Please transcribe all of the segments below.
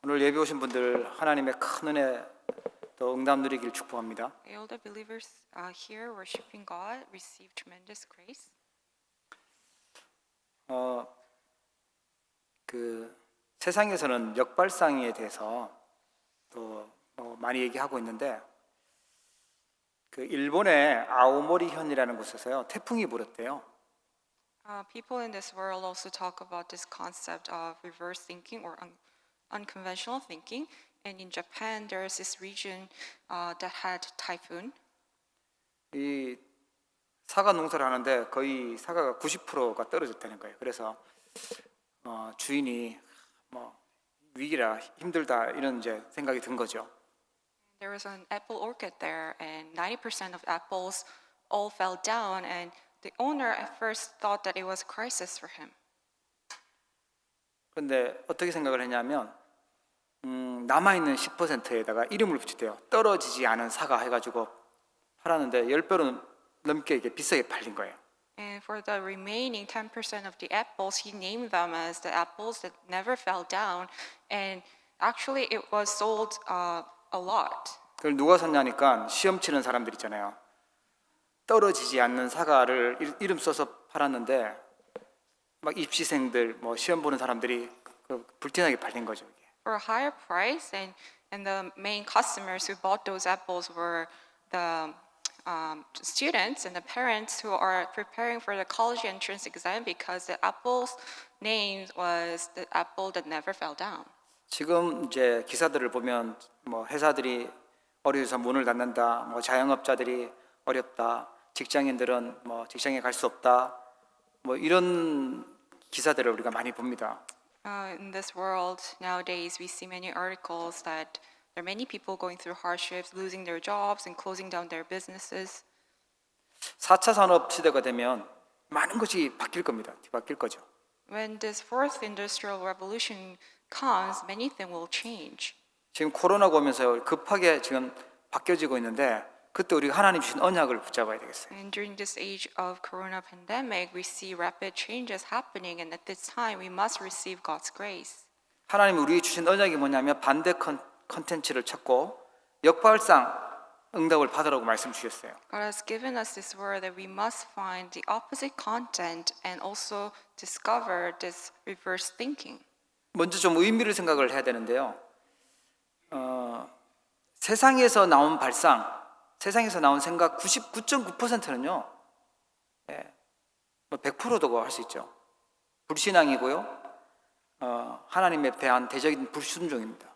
오늘 예배 오신 분들 하나님의 큰 은혜 또 응답 누리길 축복합니다. All the believers here worshiping God receive tremendous grace. 그 세상에서는 역발상에 대해서 또 많이 얘기하고 있는데 그 일본의 아오모리현이라는 곳에서요 태풍이 불었대요. People in this world also talk about this concept of reverse thinking or unconventional thinking. And in Japan, there is this region that had typhoon. 이 사과 농사를 하는데 거의 사과가 90%가 떨어졌다는 거예요. 그래서 주인이 위기라 힘들다 이런 이제 생각이 든 거죠. There was an apple orchard there, and 90% of apples all fell down. And the owner at first thought that it was a crisis for him. 그런데 어떻게 생각을 했냐면 남아있는 10%에다가 이름을 붙였대요. 떨어지지 않은 사과 해가지고 팔았는데 10배로 넘게 이게 비싸게 팔린 거예요. And for the remaining 10% of the apples, he named them as the apples that never fell down. And actually, it was sold a lot. 그걸 누가 샀냐니까 시험 치는 사람들 있잖아요. 떨어지지 않는 사과를 이름 써서 팔았는데 막 입시생들, 시험 보는 사람들이 불티나게 팔린 거죠. 이게. For a higher price, and the main customers who bought those apples were the students and the parents who are preparing for the college entrance exam because the apple's name was the apple that never fell down. 지금 이제 기사들을 보면 회사들이 어려워서 문을 닫는다, 자영업자들이 어렵다, 직장인들은 직장에 갈 수 없다, 이런 기사들을 우리가 많이 봅니다. In this world nowadays, we see many articles that there are many people going through hardships, losing their jobs, and closing down their businesses. 4차 산업 시대가 되면 많은 것이 바뀔 겁니다. 바뀔 거죠. When this fourth industrial revolution comes, many things will change. 지금 코로나가 오면서 급하게 지금 바뀌어지고 있는데 그때 우리가 하나님 주신 언약을 붙잡아야 되겠어요. And during this age of corona pandemic, we see rapid changes happening, and at this time, we must receive God's grace. 하나님 우리 주신 언약이 뭐냐면 반대 컨텐츠를 찾고 역발상 응답을 받으라고 말씀 주셨어요. God has given us this word that we must find the opposite content and also discover this reverse thinking. 먼저 좀 의미를 생각을 해야 되는데요. 세상에서 나온 발상, 세상에서 나온 생각 99.9%는요. 100%도 할 수 있죠. 불신앙이고요. 하나님에 대한 대적인 불순종입니다.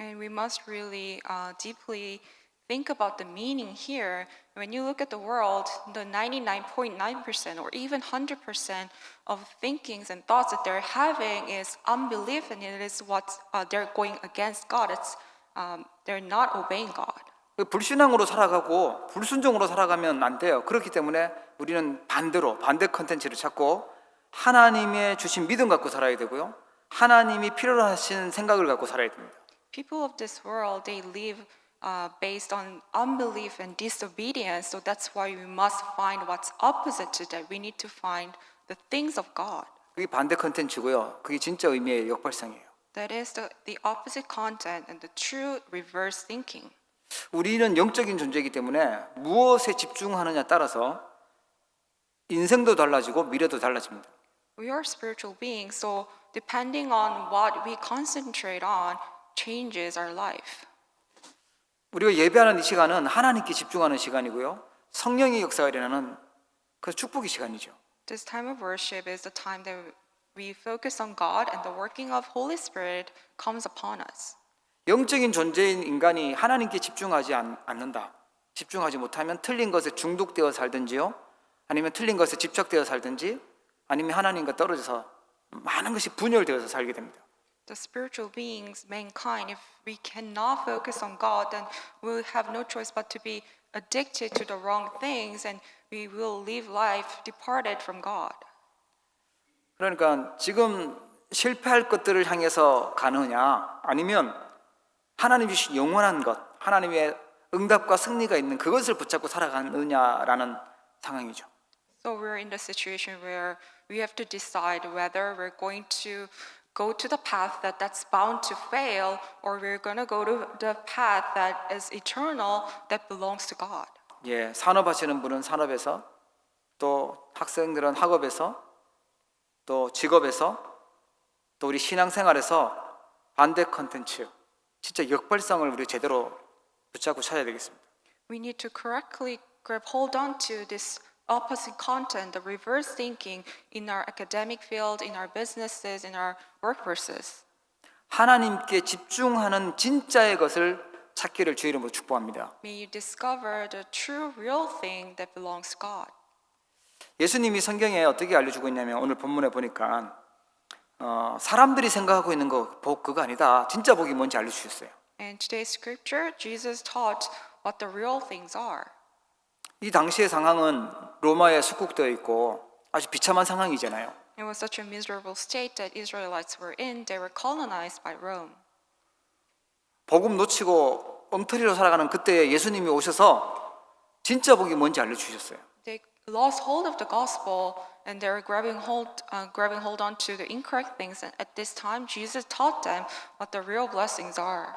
And we must really deeply think about the meaning here. When you look at the world, the 99.9% or even 100% of thinkings and thoughts that they're having is unbelief, and it is what they're going against God. They're not obeying God. 불신앙으로 살아가고 불순종으로 살아가면 안 돼요. 그렇기 때문에 우리는 반대 컨텐츠를 찾고 하나님의 주신 믿음 갖고 살아야 되고요. 하나님이 필요로 하시는 생각을 갖고 살아야 됩니다. People of this world, they live based on unbelief and disobedience. So that's why we must find what's opposite to that. We need to find the things of God. 그게 반대 컨텐츠고요. 그게 진짜 의미의 역발상이에요. That is the opposite content and the true reverse thinking. 우리는 영적인 존재이기 때문에 무엇에 집중하느냐에 따라서 인생도 달라지고 미래도 달라집니다. We are spiritual beings, so depending on what we concentrate on changes our life. 우리가 예배하는 이 시간은 하나님께 집중하는 시간이고요. 성령의 역사가 일어나는 그 축복의 시간이죠. This time of worship is the time that we focus on God, and the working of Holy Spirit comes upon us. 영적인 존재인 인간이 하나님께 집중하지 않는다. 집중하지 못하면 틀린 것에 중독되어 살든지요. 아니면 틀린 것에 집착되어 살든지 아니면 하나님과 떨어져서 많은 것이 분열되어서 살게 됩니다. The spiritual beings, mankind, if we cannot focus on God, then we'll have no choice but to be addicted to the wrong things, and we will live life departed from God. 그러니까 지금 실패할 것들을 향해서 가느냐 아니면 하나님 주신 영원한 것, 하나님의 응답과 승리가 있는 그것을 붙잡고 살아가느냐라는 상황이죠. So we're in the situation where we have to decide whether we're going to go to the path that's bound to fail, or we're going to go to the path that is eternal, that belongs to God. 예, 산업하시는 분은 산업에서, 또 학생들은 학업에서, 또 직업에서, 또 우리 신앙생활에서 반대 컨텐츠, 진짜 역발상을 우리 제대로 붙잡고 찾아야 되겠습니다. We need to correctly grab hold on to this opposite content, the reverse thinking in our academic field, in our businesses, in our workforces. 하나님께 집중하는 진짜의 것을 찾기를 주의 이름으로 축복합니다. May you discover the true, real thing that belongs to God. 예수님이 성경에 어떻게 알려주고 있냐면 오늘 본문에 보니까 사람들이 생각하고 있는 거 복 그거 아니다. 진짜 복이 뭔지 알려주셨어요. In today's scripture, Jesus taught what the real things are. 이 당시의 상황은 로마에 숙국되어 있고 아주 비참한 상황이잖아요. It was such a miserable state that Israelites were in. They were colonized by Rome. 복음 놓치고 엉터리로 살아가는 그때 예수님이 오셔서 진짜 복이 뭔지 알려주셨어요. They lost hold of the gospel and they were grabbing hold onto the incorrect things. And at this time, Jesus taught them what the real blessings are.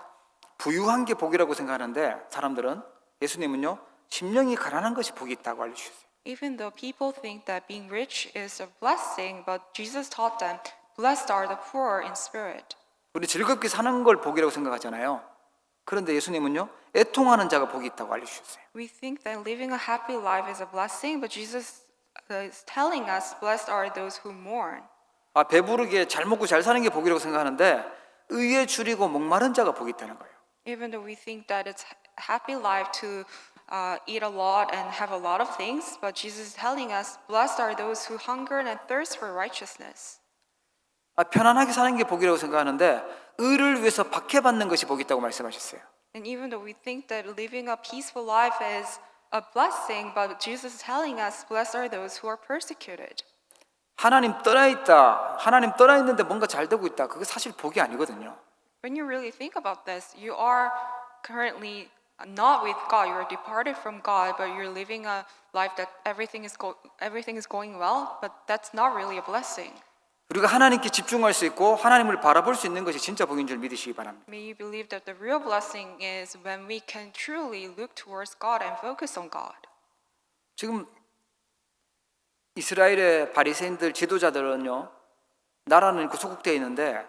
부유한 게 복이라고 생각하는데 사람들은 예수님은요 심령이 가난한 것이 복이 있다고 알려주셨어요. Even though people think that being rich is a blessing, but Jesus taught them, blessed are the poor in spirit. 우리 즐겁게 사는 걸 복이라고 생각하잖아요. 그런데 예수님은요 애통하는 자가 복이 있다고 알려주셨어요. We think that living a happy life is a blessing, but Jesus is telling us, blessed are those who mourn. 배부르게 잘 먹고 잘 사는 게 복이라고 생각하는데 의에 줄이고 목마른 자가 복이 있다는 거예요. Even though we think that it's a happy life to eat a lot and have a lot of things, but Jesus is telling us, blessed are those who hunger and thirst for righteousness. 편안하게 사는 게 복이라고 생각하는데 의를 위해서 박해받는 것이 복이 있다고 말씀하셨어요. And even though we think that living a peaceful life is a blessing, but Jesus is telling us, blessed are those who are persecuted. 하나님 떠나 있다. 하나님 떠나 있는데 뭔가 잘 되고 있다. 그게 사실 복이 아니거든요. When you really think about this, you are currently not with God. You are departed from God, but you're living a life that everything is going well, but that's not really a blessing. 우리가 하나님께 집중할 수 있고 하나님을 바라볼 수 있는 것이 진짜 복인 줄 믿으시기 바랍니다. May you believe that the real blessing is when we can truly look towards God and focus on God. 지금 이스라엘의 바리새인들 지도자들은요 나라는 구속되어 있는데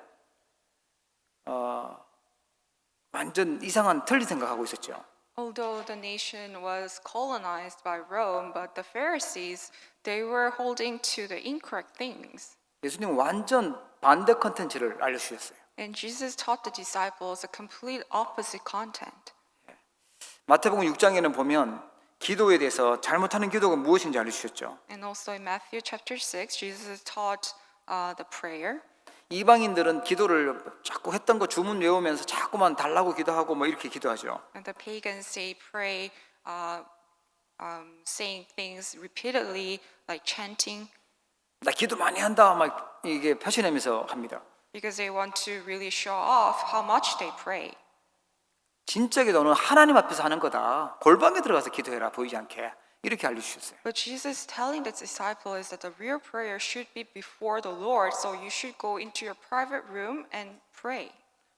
완전 이상한 틀리 생각하고 있었죠. Although the nation was colonized by Rome, but the Pharisees, they were holding to the incorrect things. 예수님 완전 반대 컨텐츠를 알려주셨어요. And Jesus taught the disciples a complete opposite content. 마태복음 6장에는 보면 기도에 대해서 잘못하는 기도가 무엇인지 알려주셨죠. And also in Matthew chapter 6, Jesus taught the prayer. 이방인들은 기도를 자꾸 했던 거 주문 외우면서 자꾸만 달라고 기도하고 뭐 이렇게 기도하죠. And the pagans, they pray, saying things repeatedly, like chanting, 나 기도 많이 한다 막 이게 표시내면서 합니다. because they want to really show off how much they pray. 진짜 기도는 하나님 앞에서 하는 거다. 골방에 들어가서 기도해라 보이지 않게 이렇게 알려주셨어요. But Jesus telling the disciple is that the real prayer should be before the Lord, so you should go into your private room and pray.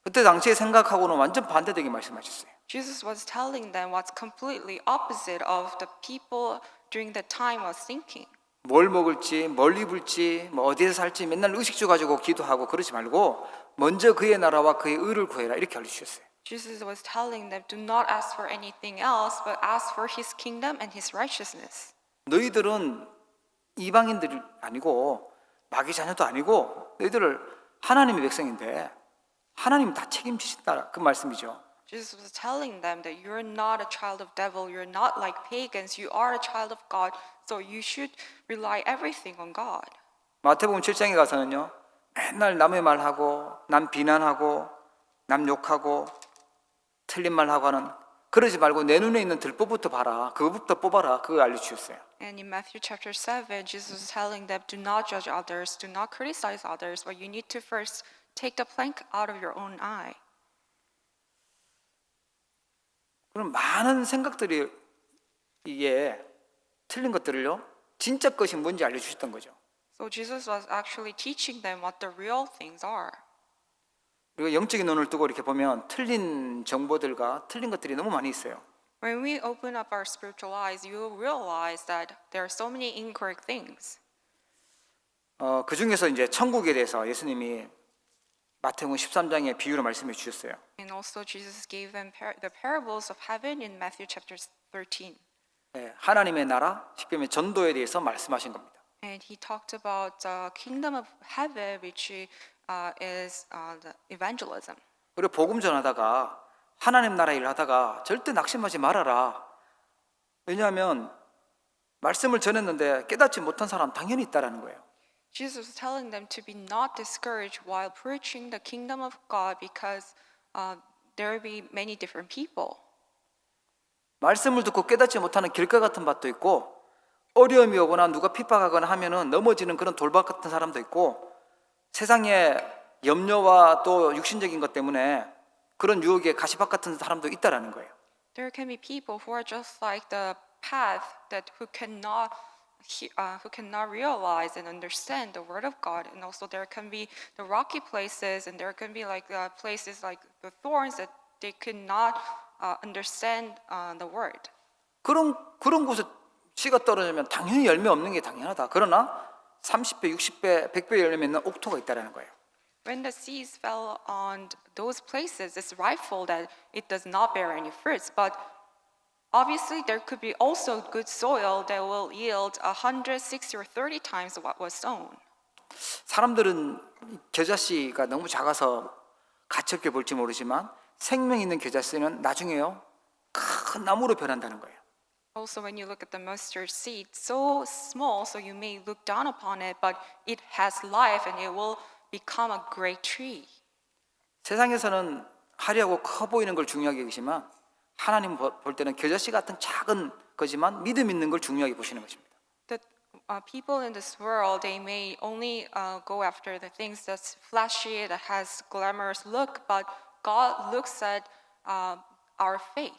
그때 당시에 생각하고는 완전 반대되게 말씀하셨어요. Jesus was telling them what's completely opposite of the people during that time was thinking. 뭘 먹을지, 뭘 입을지, 뭐 어디에서 살지 맨날 의식주 가지고 기도하고 그러지 말고 먼저 그의 나라와 그의 의를 구해라 이렇게 알려주셨어요. Jesus was telling them, do not ask for anything else, but ask for His kingdom and His righteousness. 너희들은 이방인들이 아니고 마귀 자녀도 아니고 너희들을 하나님의 백성인데 하나님 다 책임지신다 그 말씀이죠. Jesus was telling them that you're not a child of devil, you're not like pagans, you are a child of God, so you should rely everything on God. 마태복음 7장에 가서는요 맨날 남의 말하고 남 비난하고 남 욕하고 틀린 말하고 하는 그러지 말고 내 눈에 있는 들보부터 봐라 그거부터 뽑아라 그거 알려주셨어요. And in Matthew chapter 7, Jesus was telling them, do not judge others, do not criticize others, but you need to first take the plank out of your own eye. 그럼 많은 생각들이 이게 틀린 것들을요 진짜 것이 뭔지 알려주셨던 거죠. So Jesus was actually teaching them what the real things are. 우리가 영적인 눈을 뜨고 이렇게 보면 틀린 정보들과 틀린 것들이 너무 많이 있어요. When we open up our spiritual eyes, you will realize that there are so many incorrect things. 그 중에서 이제 천국에 대해서 예수님이 마태복음 13장에 비유로 말씀해 주셨어요. And also Jesus gave them the parables of heaven in Matthew chapter 13. 네, 하나님의 나라, 쉽게 말하면 전도에 대해서 말씀하신 겁니다. And he talked about the kingdom of heaven, which is the evangelism. 우리가 복음 전하다가 하나님 나라 일을 하다가 절대 낙심하지 말아라. 왜냐하면 말씀을 전했는데 깨닫지 못한 사람 당연히 있다라는 거예요. Jesus was telling them to be not discouraged while preaching the kingdom of God because there will be many different people. 말씀을 듣고 깨닫지 못하는 길가 같은 밭도 있고 어려움이 오거나 누가 핍박하거나 하면은 넘어지는 그런 돌박 같은 사람도 있고 세상의 염려와 또 육신적인 것 때문에 그런 유혹에 가시밭 같은 사람도 있다라는 거예요. There can be people who are just like the path that who cannot realize and understand the word of God, and also there can be the rocky places, and there can be like places like the thorns that they could not understand the word. 그런 곳에 씨가 떨어지면 당연히 열매 없는 게 당연하다. 그러나 30배, 60배, 100배 열매 맺는 옥토가 있다라는 거예요. When the seeds fell on those places, it's rightful that it does not bear any fruits, but obviously there could be also good soil that will yield 160 or 30 times what was sown. 사람들은 겨자씨가 너무 작아서 가치 없게 볼지 모르지만 생명 있는 겨자씨는 나중에요 큰 나무로 변한다는 거예요. Also, when you look at the mustard seed, so small, so you may look down upon it, but it has life and it will become a great tree. 세상에서는 화려하고 커 보이는 걸 중요하게 여기지만 하나님 볼 때는 겨자씨 같은 작은 거지만 믿음 있는 걸 중요하게 보시는 것입니다. The people in this world, they may only go after the things that's flashy, that has glamorous look, but God looks at our faith.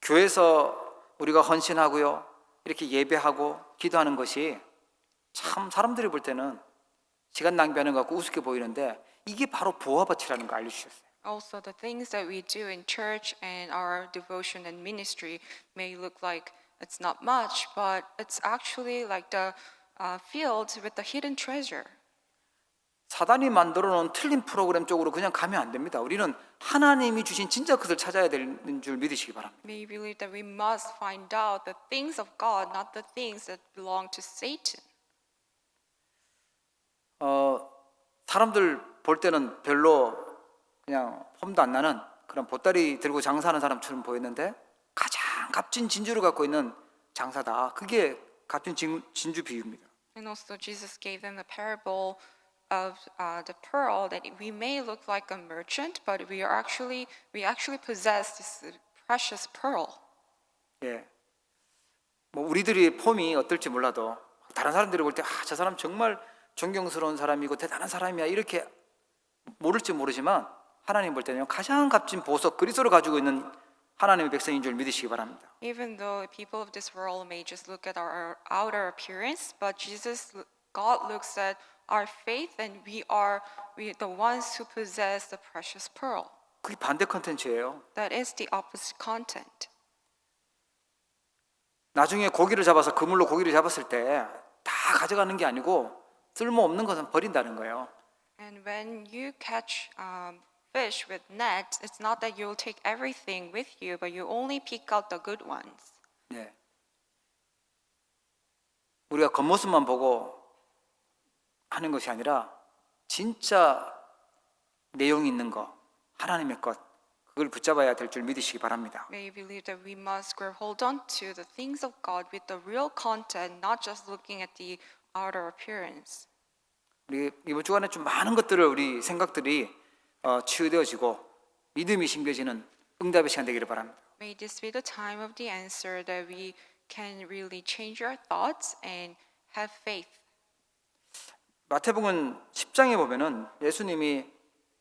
교회에서 우리가 헌신하고요 이렇게 예배하고 기도하는 것이 참 사람들이 볼 때는 시간 낭비하는 것 같고 우습게 보이는데 이게 바로 보화밭이라는 걸 알려주셨어요. Also, the things that we do in church and our devotion and ministry may look like it's not much, but it's actually like the field with the hidden treasure. 사단이 만들어 놓은 틀린 프로그램 쪽으로 그냥 가면 안 됩니다. 우리는 하나님이 주신 진짜 것을 찾아야 되는 줄 믿으시기 바랍니다. We believe that we must find out the things of God, not the things that belong to Satan. 사람들 볼 때는 별로 그냥 폼도 안 나는 그런 보따리 들고 장사하는 사람처럼 보였는데 가장 값진 진주를 갖고 있는 장사다. 그게 값진 진주 비유입니다. And also Jesus gave them the parable of the pearl that we may look like a merchant, but we actually possess this precious pearl. 예. 뭐 우리들이 폼이 어떨지 몰라도 다른 사람들이 볼 때 저 사람 정말 존경스러운 사람이고 대단한 사람이야 이렇게 모를지 모르지만 하나님 볼 때는 가장 값진 보석 그리스도를 가지고 있는 하나님의 백성인 줄 믿으시기 바랍니다. Even though people of this world may just look at our outer appearance, but God looks at our faith, and we are the ones who possess the precious pearl. 그게 반대 컨텐츠예요. That is the opposite content. 나중에 고기를 잡아서 그물로 고기를 잡았을 때 다 가져가는 게 아니고 쓸모없는 것은 버린다는 거예요. And when you catch fish with nets, it's not that you'll take everything with you, but you only pick out the good ones. 네. 우리가 겉모습만 보고 하는 것이 아니라 진짜 내용 있는 거, 하나님의 것, 그걸 붙잡아야 될 줄 믿으시기 바랍니다. May you believe that we must grab hold on to the things of God with the real content, not just looking at the outer appearance. 우리 이번 주간에 좀 많은 것들을 우리 생각들이 치유되어지고 믿음이 심겨지는 응답의 시간 되기를 바랍니다. May this be the time of the answer that we can really change our thoughts and have faith. 마태복음 10장에 보면은 예수님이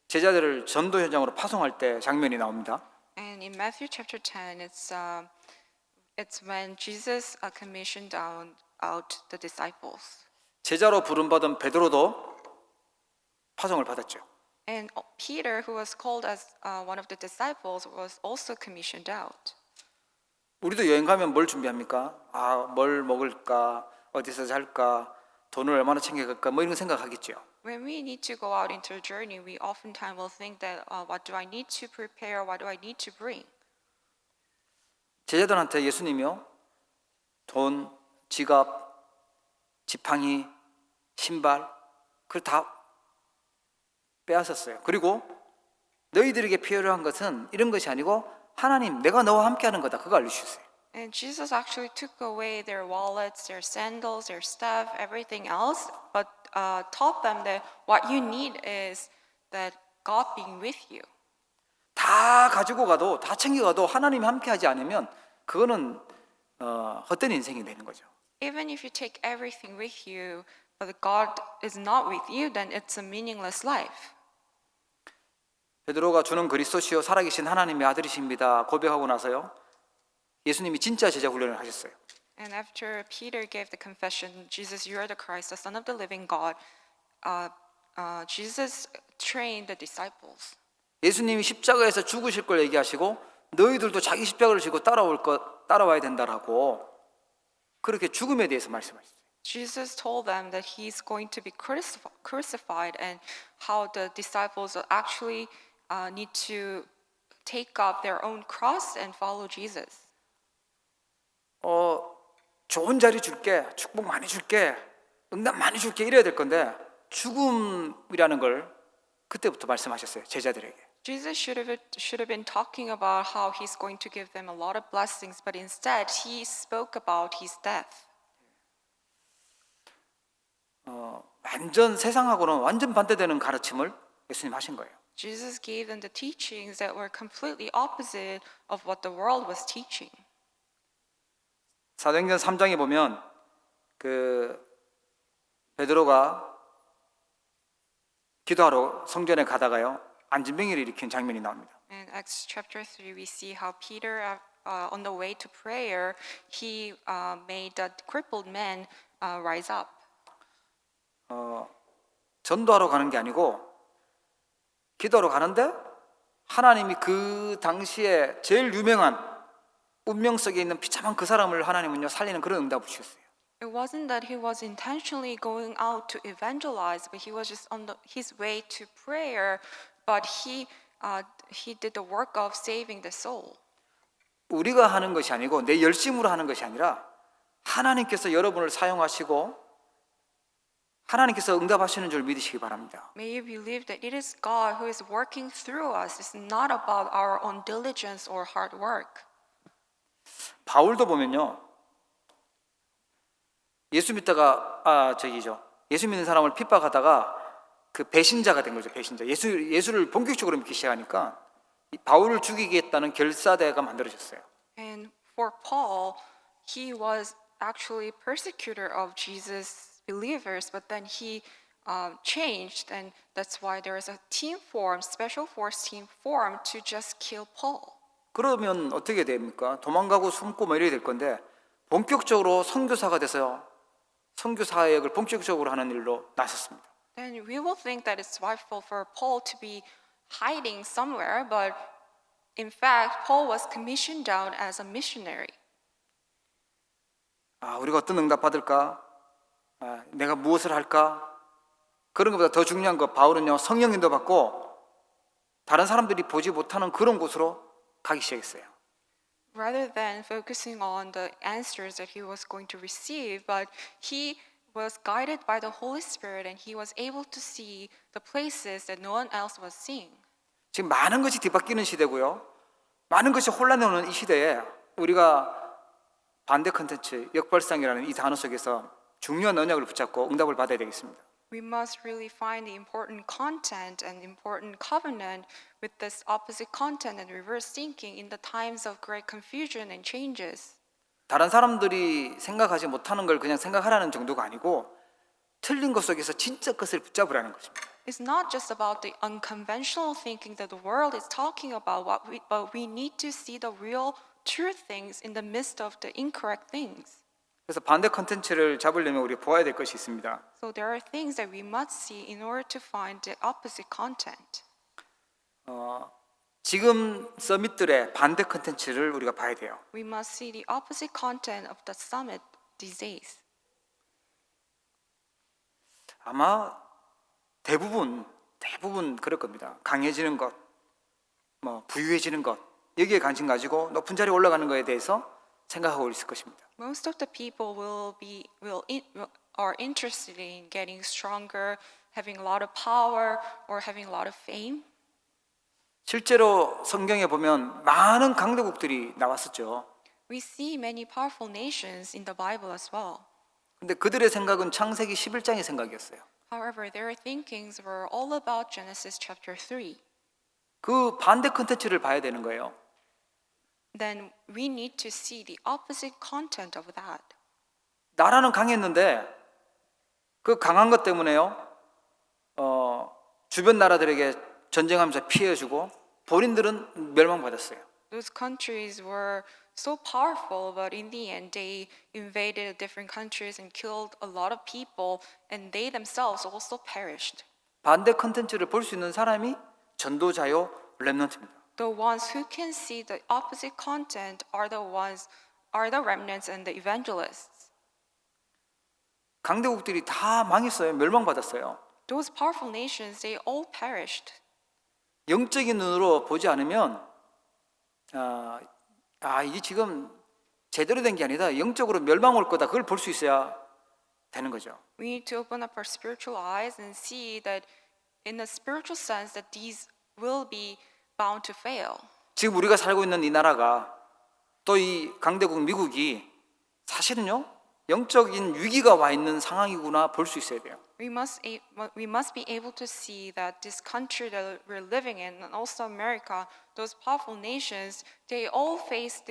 제자들을 전도 현장으로 파송할 때 장면이 나옵니다. And in Matthew chapter 10, it's when Jesus commissioned out the disciples. 제자로 부름받은 베드로도 파송을 받았죠. And Peter, who was called as one of the disciples, was also commissioned out. 우리도 여행 가면 뭘 준비합니까? 아, 뭘 먹을까? 어디서 잘까? 돈을 얼마나 챙겨갈까? 뭐 이런 거 생각하겠죠. When we need to go out into a journey, we oftentimes will think that what do I need to prepare? What do I need to bring? 제자들한테 예수님이요, 돈, 지갑, 지팡이, 신발, 그걸 다 빼앗았어요. 그리고 너희들에게 필요한 것은 이런 것이 아니고 하나님, 내가 너와 함께하는 거다. 그거 알려주셨어요. And Jesus actually took away their wallets, their sandals, their stuff, everything else, but taught them that what you need is that God being with you. 다 가지고 가도, 다 챙겨가도 하나님이 함께하지 않으면 그거는 헛된 인생이 되는 거죠. Even if you take everything with you, but God is not with you, then it's a meaningless life. 베드로가 주는 그리스도시요 살아계신 하나님의 아들이십니다 고백하고 나서요, 예수님이 진짜 제자 훈련을 하셨어요. And after Peter gave the confession, Jesus, you are the Christ, the Son of the living God, Jesus trained the disciples. 예수님이 십자가에서 죽으실 걸 얘기하시고 너희들도 자기 십자가를 지고 따라와야 된다라고 그렇게 죽음에 대해서 말씀하셨어요. Jesus told them that he's going to be crucified and how the disciples actually need to take up their own cross and follow Jesus. 좋은 자리 줄게, 축복 많이 줄게, 응답 많이 줄게 이래야 될 건데 죽음이라는 걸 그때부터 말씀하셨어요, 제자들에게. Jesus should have been talking about how he's going to give them a lot of blessings, but instead he spoke about his death. 완전 세상하고는 완전 반대되는 가르침을 예수님 하신 거예요. Jesus gave them the teachings that were completely opposite of what the world was teaching. 사도행전 3장에 보면 그 베드로가 기도하러 성전에 가다가요, 안진병이를 일으킨 장면이 나옵니다. In Acts chapter 3, we see how Peter, on the way to prayer, he made the crippled man rise up. 전도하러 가는 게 아니고 기도하러 가는데 하나님이 그 당시에 제일 유명한 운명 속에 있는 비참한 그 사람을 하나님은요 살리는 그런 응답을 주셨어요. It wasn't that he was intentionally going out to evangelize, but he was just on his way to prayer. But he did the work of saving the soul. 우리가 하는 것이 아니고 내 열심으로 하는 것이 아니라 하나님께서 여러분을 사용하시고 하나님께서 응답하시는 줄 믿으시기 바랍니다. May you believe that it is God who is working through us. It's not about our own diligence or hard work. 바울도 보면요, 예수 믿다가 예수 믿는 사람을 핍박하다가 그 배신자가 된 거죠. 배신자. 예수를 본격적으로 믿기 시작하니까 바울을 죽이겠다는 결사대가 만들어졌어요. And for Paul, he was actually persecutor of Jesus' believers, but then he changed, and that's why there is a team formed, special force team formed to just kill Paul. 그러면 어떻게 됩니까? 도망가고 숨고 뭐 이래야 될 건데 본격적으로 선교사가 돼서 선교 사역을 본격적으로 하는 일로 나섰습니다. Then we will think that it's rightful for Paul to be hiding somewhere, but in fact, Paul was commissioned out as a missionary. 우리가 어떤 응답 받을까? 내가 무엇을 할까? 그런 것보다 더 중요한 거, 바울은요 성령인도 받고 다른 사람들이 보지 못하는 그런 곳으로 가기 시작했어요. Rather than focusing on the answers that he was going to receive, but he was guided by the Holy Spirit and he was able to see the places that no one else was seeing. 지금 많은 것이 뒤바뀌는 시대고요. 많은 것이 혼란해 오는 이 시대에 우리가 반대 컨텐츠, 역발상이라는 이 단어 속에서 중요한 언약을 붙잡고 응답을 받아야 되겠습니다. We must really find the important content and important covenant with this opposite content and reverse thinking in the times of great confusion and changes. 다른 사람들이 생각하지 못하는 걸 그냥 생각하라는 정도가 아니고 틀린 것 속에서 진짜 것을 붙잡으라는 것입니다. It's not just about the unconventional thinking that the world is talking about, but we need to see the real true things in the midst of the incorrect things. 그래서 반대 컨텐츠를 잡으려면 우리 보아야 될 것이 있습니다. So there are things that we must see in order to find the opposite content. 지금 서밋들의 반대 컨텐츠를 우리가 봐야 돼요. We must see the opposite content of the summit these days. 아마 대부분 그럴 겁니다. 강해지는 것, 뭐 부유해지는 것, 여기에 관심 가지고 높은 자리에 올라가는 것에 대해서 생각하고 있을 것입니다. Most of the people are interested in getting stronger, having a lot of power, or having a lot of fame. 실제로 성경에 보면 많은 강대국들이 나왔었죠. We see many powerful nations in the Bible as well. 근데 그들의 생각은 창세기 11장의 생각이었어요. However, their thinkings were all about Genesis chapter 3. 그 반대 컨텐츠를 봐야 되는 거예요. Then we need to see the opposite content of that. 나라는 강했는데 그 강한 것 때문에요. 주변 나라들에게 전쟁하면서 피해주고 본인들은 멸망받았어요. Those countries were so powerful, but in the end, they invaded different countries and killed a lot of people, and they themselves also perished. 반대 컨텐츠를 볼 수 있는 사람이 전도자요 렘넌트입니다. The ones who can see the opposite content are the remnants and the evangelists. 강대국들이 다 망했어요. 멸망받았어요. Those powerful nations, they all perished. 영적인 눈으로 보지 않으면 이게 지금 제대로 된 게 아니다. 영적으로 멸망 올 거다. 그걸 볼 수 있어야 되는 거죠. We need to open up our spiritual eyes and see that in a spiritual sense that these will be bound to fail. 지금 우리가 살고 있는 이 나라가 또 이 강대국 미국이 사실은요 영적인 위기가 와 있는 상황이구나 볼 수 있어야 돼요. We must be able to see that this country that we're living in, and also America, those powerful nations, they're all faced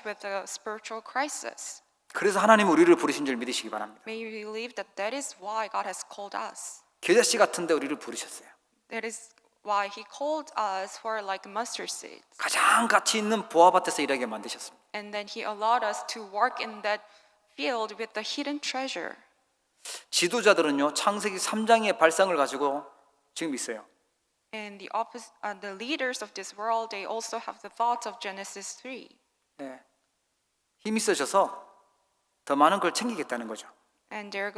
with a spiritual crisis. 그래서 하나님 우리를 부르신 줄 믿으시기 바랍니다. May we believe that that is why God has called us. 겨자씨 같은데 우리를 부르셨어요. That is why He called us who are like mustard seeds. 가장 가치 있는 보아밭에서 일하게 만드셨습니다. And then He allowed us to work in that field with the hidden treasure. 지도자들은요 창세기 3장의 발상을 가지고 지금 있어요. And the leaders of this world, they also have the thoughts of Genesis 3. 네. 힘이 세셔서 더 많은 걸 챙기겠다는 거죠. And their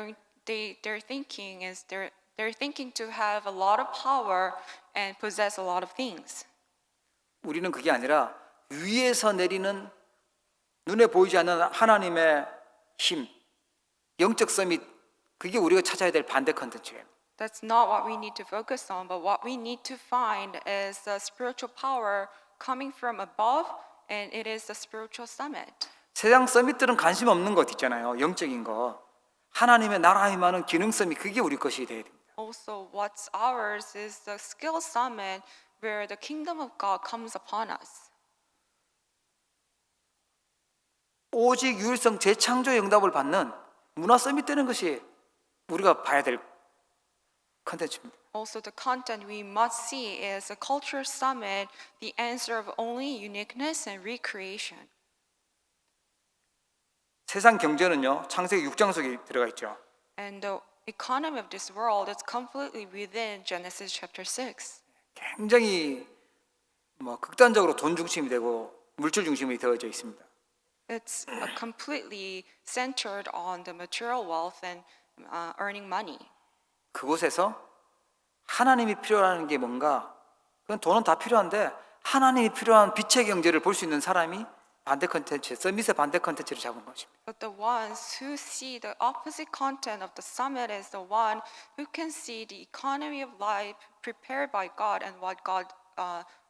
thinking to have a lot of power and possess a lot of things. 우리는 그게 아니라 위에서 내리는 눈에 보이지 않는 하나님의 힘, 영적 서밋, 그게 우리가 찾아야 될 반대 컨텐츠예요. That's not what we need to focus on, but what we need to find is the spiritual power coming from above, and it is the spiritual summit. 세상 서밋들은 관심 없는 것 있잖아요. 영적인 거. 하나님의 나라 임하는 기능 서밋, 그게 우리 것이 돼야 됩니다. Also, what's ours is the skill summit where the kingdom of God comes upon us. 오직 유일성 재창조의 응답을 받는 문화 서밋 되는 것이 우리가 봐야 될 컨텐츠입니다. Also, the content we must see is a culture summit, the answer of only uniqueness and recreation. 세상 경제는요, 창세기 6장 속에 들어가 있죠. And the economy of this world is completely within Genesis chapter 6. 굉장히 극단적으로 돈 중심이 되고 물질 중심이 되어져 있습니다. It's completely centered on the material wealth and earning money. 그곳에서 하나님이 필요한 게 뭔가? 그건 돈은 다 필요한데 하나님이 필요한 빛의 경제를 볼 수 있는 사람이 반대 컨텐츠, 서밋의 반대 컨텐츠를 잡은 것입니다. But the ones who see the opposite content of the summit is the one who can see the economy of life prepared by God and what God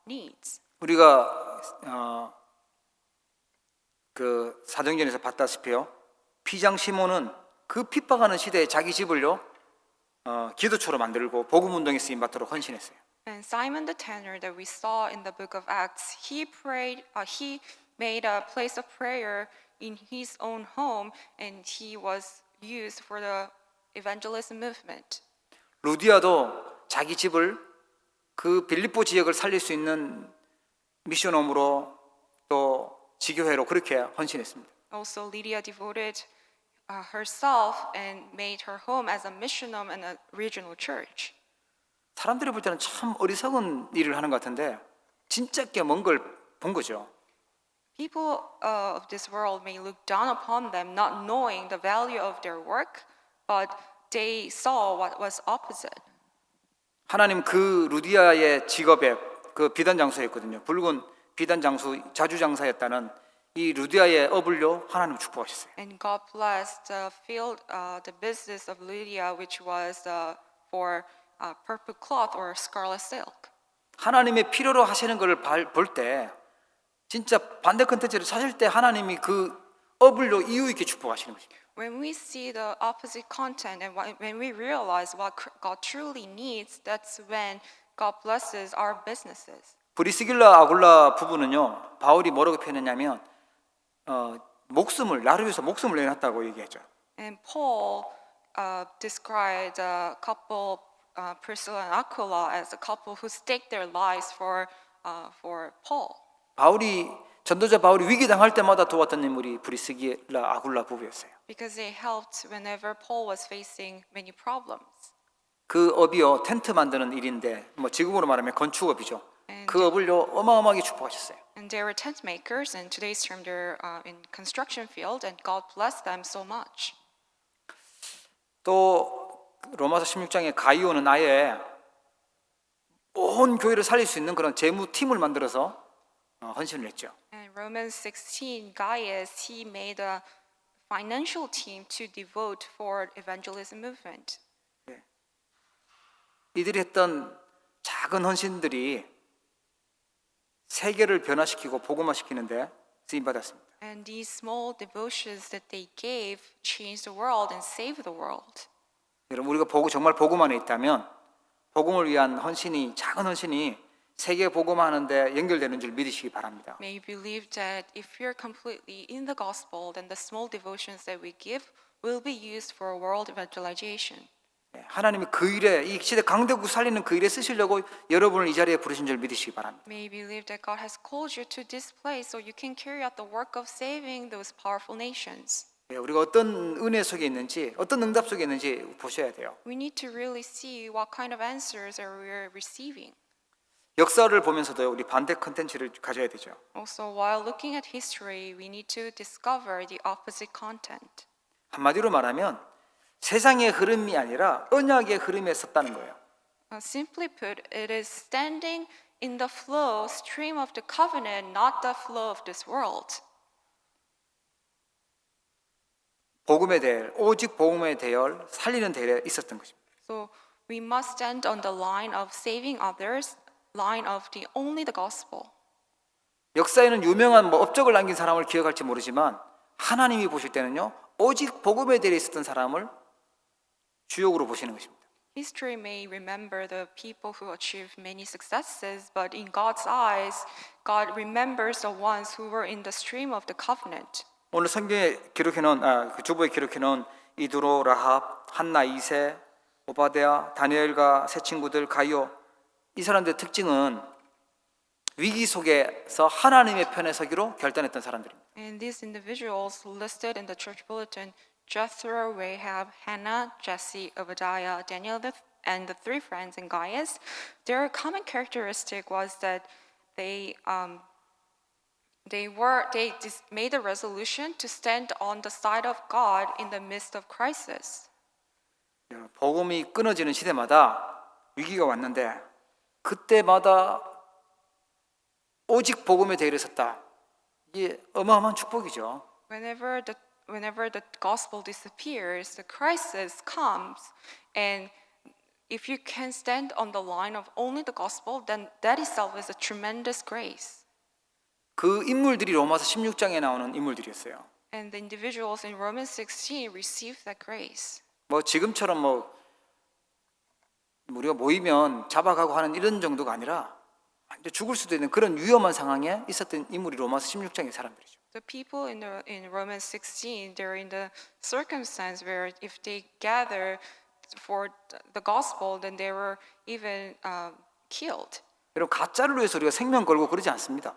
needs. 우리가 그 사도행전에서 봤다시피요, 피장 시몬은 그 핍박하는 시대에 자기 집을요 기도처로 만들고 복음 운동에 쓰임 받도록 헌신했어요. And Simon the tanner that we saw in the book of Acts, he made a place of prayer in his own home, and he was used for the evangelism movement. 루디아도 자기 집을 그 빌립보 지역을 살릴 수 있는 미션홈으로 또 지교회로 그렇게 헌신했습니다. Also, Lydia devoted herself and made her home as a mission home and a regional church. 사람들이 볼 때는 참 어리석은 일을 하는 것 같은데 진짜 꽤 먼 걸 본 거죠. People of this world may look down upon them, not knowing the value of their work, but they saw what was opposite. 하나님 그 루디아의 직업에 그 비단 장수였거든요. 붉은 비단 장수 자주 장사였다는 이 루디아의 업을요 하나님 축복하셨어요. And God blessed the field, the business of Lydia, which was for purple cloth or scarlet silk. 하나님의 필요로 하시는 것을 볼 때 진짜 반대 컨텐츠를 찾을 때 하나님이 그 업을요 이유 있게 축복하시는 거죠. When we see the opposite content and when we realize what God truly needs, that's when God blesses our businesses. 브리스길라 아굴라 부부는요 바울이 뭐라고 표현했냐면 목숨을 나를 위해서 목숨을 내놨다고 얘기했죠. And Paul described a couple, Priscilla and Aquila, as a couple who staked their lives for Paul. 바울이 전도자 바울이 위기 당할 때마다 도왔던 인물이 브리스길라 아굴라 부부였어요. Because they helped whenever Paul was facing many problems. 그 업이요 텐트 만드는 일인데 뭐 지금으로 말하면 건축업이죠. 그 업을요 어마어마하게 축복하셨어요. And they were tent makers, and today's term they're in construction field, and God blessed them so much. 또 로마서 16장에 가이오는 아예 온 교회를 살릴 수 있는 그런 재무팀을 만들어서 헌신을 했죠. And Romans 16, Gaius, he made a financial team to devote for evangelism movement. 이들이 했던 작은 헌신들이 세계를 변화시키고 복음화시키는데 쓰임 받았습니다. And these small devotions that they gave changed the world and saved the world. 여러분 우리가 정말 복음 안에 있다면 복음을 위한 헌신이 작은 헌신이 세계 복음화하는데 연결되는 줄 믿으시기 바랍니다. May you believe that if you're completely in the gospel, then the small devotions that we give will be used for world evangelization. 하나님이 그 일에 이 시대 강대국 살리는 그 일에 쓰시려고 여러분을 이 자리에 부르신 줄 믿으시기 바랍니다. May you believe that God has called you to this place so you can carry out the work of saving those powerful nations. 우리가 어떤 은혜 속에 있는지 어떤 응답 속에 있는지 보셔야 돼요. We need to really see what kind of answers are we receiving. 역사를 보면서도 우리 반대 컨텐츠를 가져야 되죠. Also, while looking at history, we need to discover the opposite content. 한마디로 말하면 세상의 흐름이 아니라 언약의 흐름에 섰다는 거예요. Simply put, it is standing in the flow, stream of the covenant, not the flow of this world. 복음의 대열, 오직 복음의 대열, 살리는 대열에 있었던 것입니다. So we must stand on the line of saving others, line of only the gospel. 역사에는 유명한 업적을 남긴 사람을 기억할지 모르지만 하나님이 보실 때는요 오직 복음의 대열에 있었던 사람을 주역으로 보시는 것입니다. History may remember the people who achieved many successes, but in God's eyes, God remembers the ones who were in the stream of the covenant. 오늘 성경에 기록해놓은 그 주보에 기록해놓은 이두로, 라합, 한나, 이세, 오바댜, 다니엘과 세 친구들, 가이오 이 사람들의 특징은 위기 속에서 하나님의 편에 서기로 결단했던 사람들입니다. And these individuals listed in the church bulletin, Jethro, Rahab, Hannah, Jesse, Obadiah, Daniel, and the three friends in Gaius, their common characteristic was that they made a resolution to stand on the side of God in the midst of crisis. 복음이 끊어지는 시대마다 위기가 왔는데 그때마다 오직 복음의 대열에 섰다. 이게 어마어마한 축복이죠. Whenever the gospel disappears, the crisis comes, and if you can stand on the line of only the gospel, then that itself is a tremendous grace. 그 인물들이 로마서 16장에 나오는 인물들이었어요. And the individuals in Romans 16 received that grace. 지금처럼 우리가 모이면 잡아가고 하는 이런 정도가 아니라 죽을 수도 있는 그런 위험한 상황에 있었던 인물이 로마서 16장의 사람들이죠. The people in Romans 16, they're in the circumstance where if they gather for the gospel, then they were even killed. 여러분 가짜를 위해서 우리가 생명 걸고 그러지 않습니다.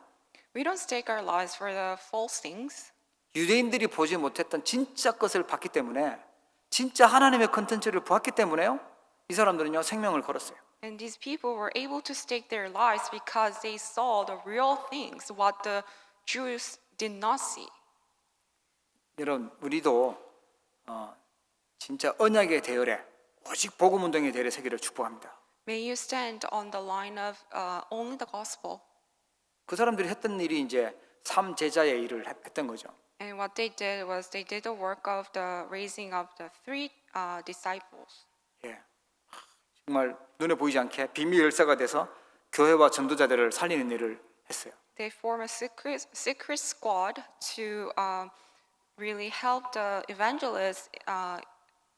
We don't stake our lives for the false things. 유대인들이 보지 못했던 진짜 것을 봤기 때문에 진짜 하나님의 컨텐츠를 보았기 때문에요. 이 사람들은요 생명을 걸었어요. And these people were able to stake their lives because they saw the real things, what the Jews did not see. 여러분 우리도 진짜 언약의 대열에 오직 복음 운동의 대열에 서기를 축복합니다. May you stand on the line of only the gospel. 그 사람들이 했던 일이 이제 삼 제자의 일을 했던 거죠. And what they did was they did the work of the raising of the three disciples. 예. 정말 눈에 보이지 않게 비밀 열사가 돼서 교회와 전도자들을 살리는 일을 했어요. They form a secret squad to really help the evangelists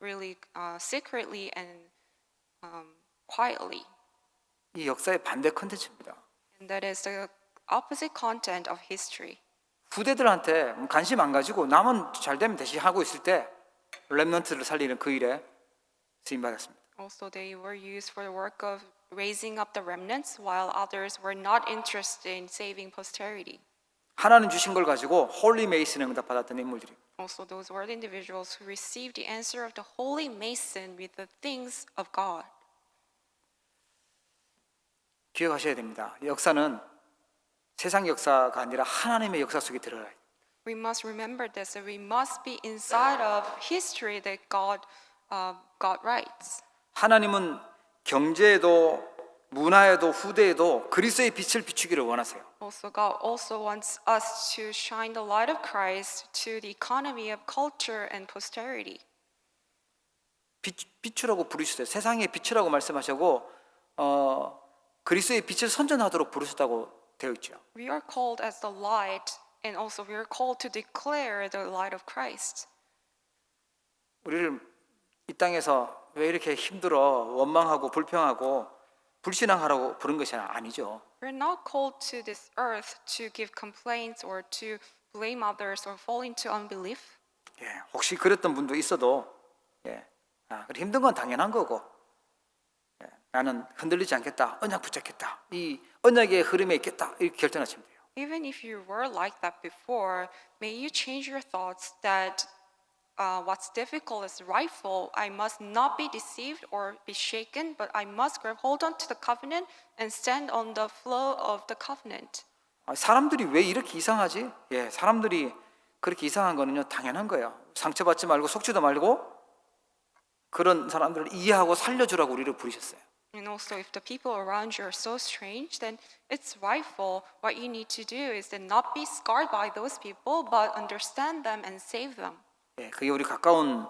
really secretly and quietly. 이 역사의 반대 컨텐츠입니다. And that is the opposite content of history. 후대들한테 관심 안 가지고 남은 잘 되면 대신 하고 있을 때 렘넌트를 살리는 그 일에 쓰임 받았습니다. Also, they were used for the work of raising up the remnants, while others were not interested in saving posterity. 하나님 주신 걸 가지고 홀리 메이슨에 응답받았던 인물들이. Also, those were the individuals who received the answer of the holy mason with the things of God. 기억하셔야 됩니다. 역사는 세상 역사가 아니라 하나님의 역사 속에 들어야 해요. We must remember this, that we must be inside of history that God writes. 하나님은 경제에도 문화에도 후대에도 그리스도의 빛을 비추기를 원하세요. Also, God also wants us to shine the light of Christ to the economy of culture and posterity. 빛이라고 부르셨어요. 세상의 빛이라고 말씀하시고 그리스도의 빛을 선전하도록 부르셨다고 되어 있죠. We are called as the light, and also we are called to declare the light of Christ. 우리를 이 땅에서 왜 이렇게 힘들어 원망하고 불평하고 불신앙하라고 부른 것이 아니죠. We're not called to this earth to give complaints or to blame others or fall into unbelief. 예, 혹시 그랬던 분도 있어도 그래 힘든 건 당연한 거고 나는 흔들리지 않겠다, 언약 붙잡겠다, 이 언약의 흐름에 있겠다 이렇게 결정하시면 돼요. Even if you were like that before, may you change your thoughts that what's difficult is rightful. I must not be deceived or be shaken, but I must grab hold on to the covenant and stand on the flow of the covenant. 사람들이 왜 이렇게 이상하지? 사람들이 그렇게 이상한 거는요 당연한 거예요. 상처받지 말고 속지도 말고 그런 사람들을 이해하고 살려주라고 우리를 부르셨어요. And also, if the people around you are so strange, then it's rightful. What you need to do is to not be scarred by those people, but understand them and save them. 그게 우리 가까운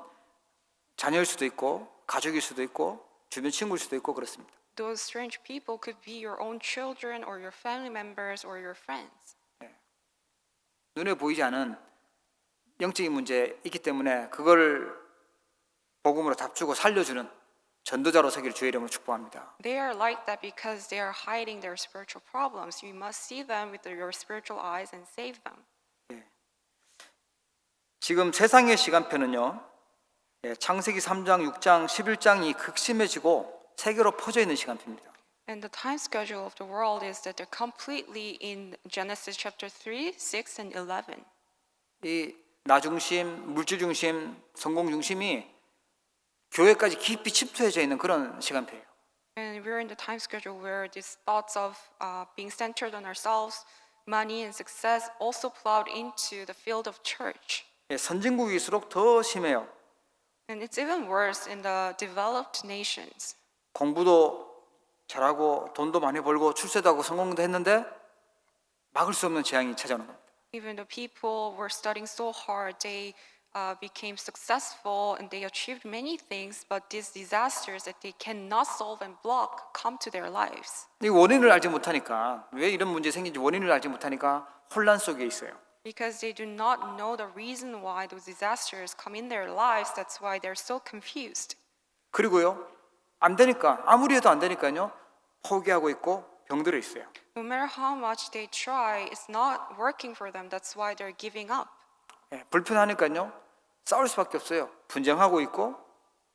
자녀일 수도 있고 가족일 수도 있고 주변 친구일 수도 있고 그렇습니다. Those strange people could be your own children or your family members or your friends. 눈에 보이지 않은 영적인 문제 있기 때문에 그걸 복음으로 답주고 살려주는 전도자로 서기를 주의 이름으로 축복합니다. They are like that because they are hiding their spiritual problems. You must see them with your spiritual eyes and save them. 지금 세상의 시간표는요. 창세기 3장, 6장, 11장이 극심해지고 세계로 퍼져 있는 시간표입니다. And the time schedule of the world is that they're completely in Genesis chapter 3, 6, and 11. 이 나 중심, 물질 중심, 성공 중심이 교회까지 깊이 침투해져 있는 그런 시간표예요. And we're in the time schedule where these thoughts of being centered on ourselves, money and success also plowed into the field of church. 선진국일수록 더 심해요. And it's even worse in the developed nations. 공부도 잘하고 돈도 많이 벌고 출세도 하고 성공도 했는데 막을 수 없는 재앙이 찾아오는 겁니다. Even the people were studying so hard, they became successful and they achieved many things, but these disasters that they cannot solve and block come to their lives. 이 원인을 알지 못하니까 왜 이런 문제 생긴지 원인을 알지 못하니까 혼란 속에 있어요. Because they do not know the reason why those disasters come in their lives, that's why they're so confused. 그리고요 안 되니까 아무리 해도 안 되니까요 포기하고 있고 병들어 있어요. No matter how much they try, it's not working for them. That's why they're giving up. 불편하니까요 싸울 수밖에 없어요. 분쟁하고 있고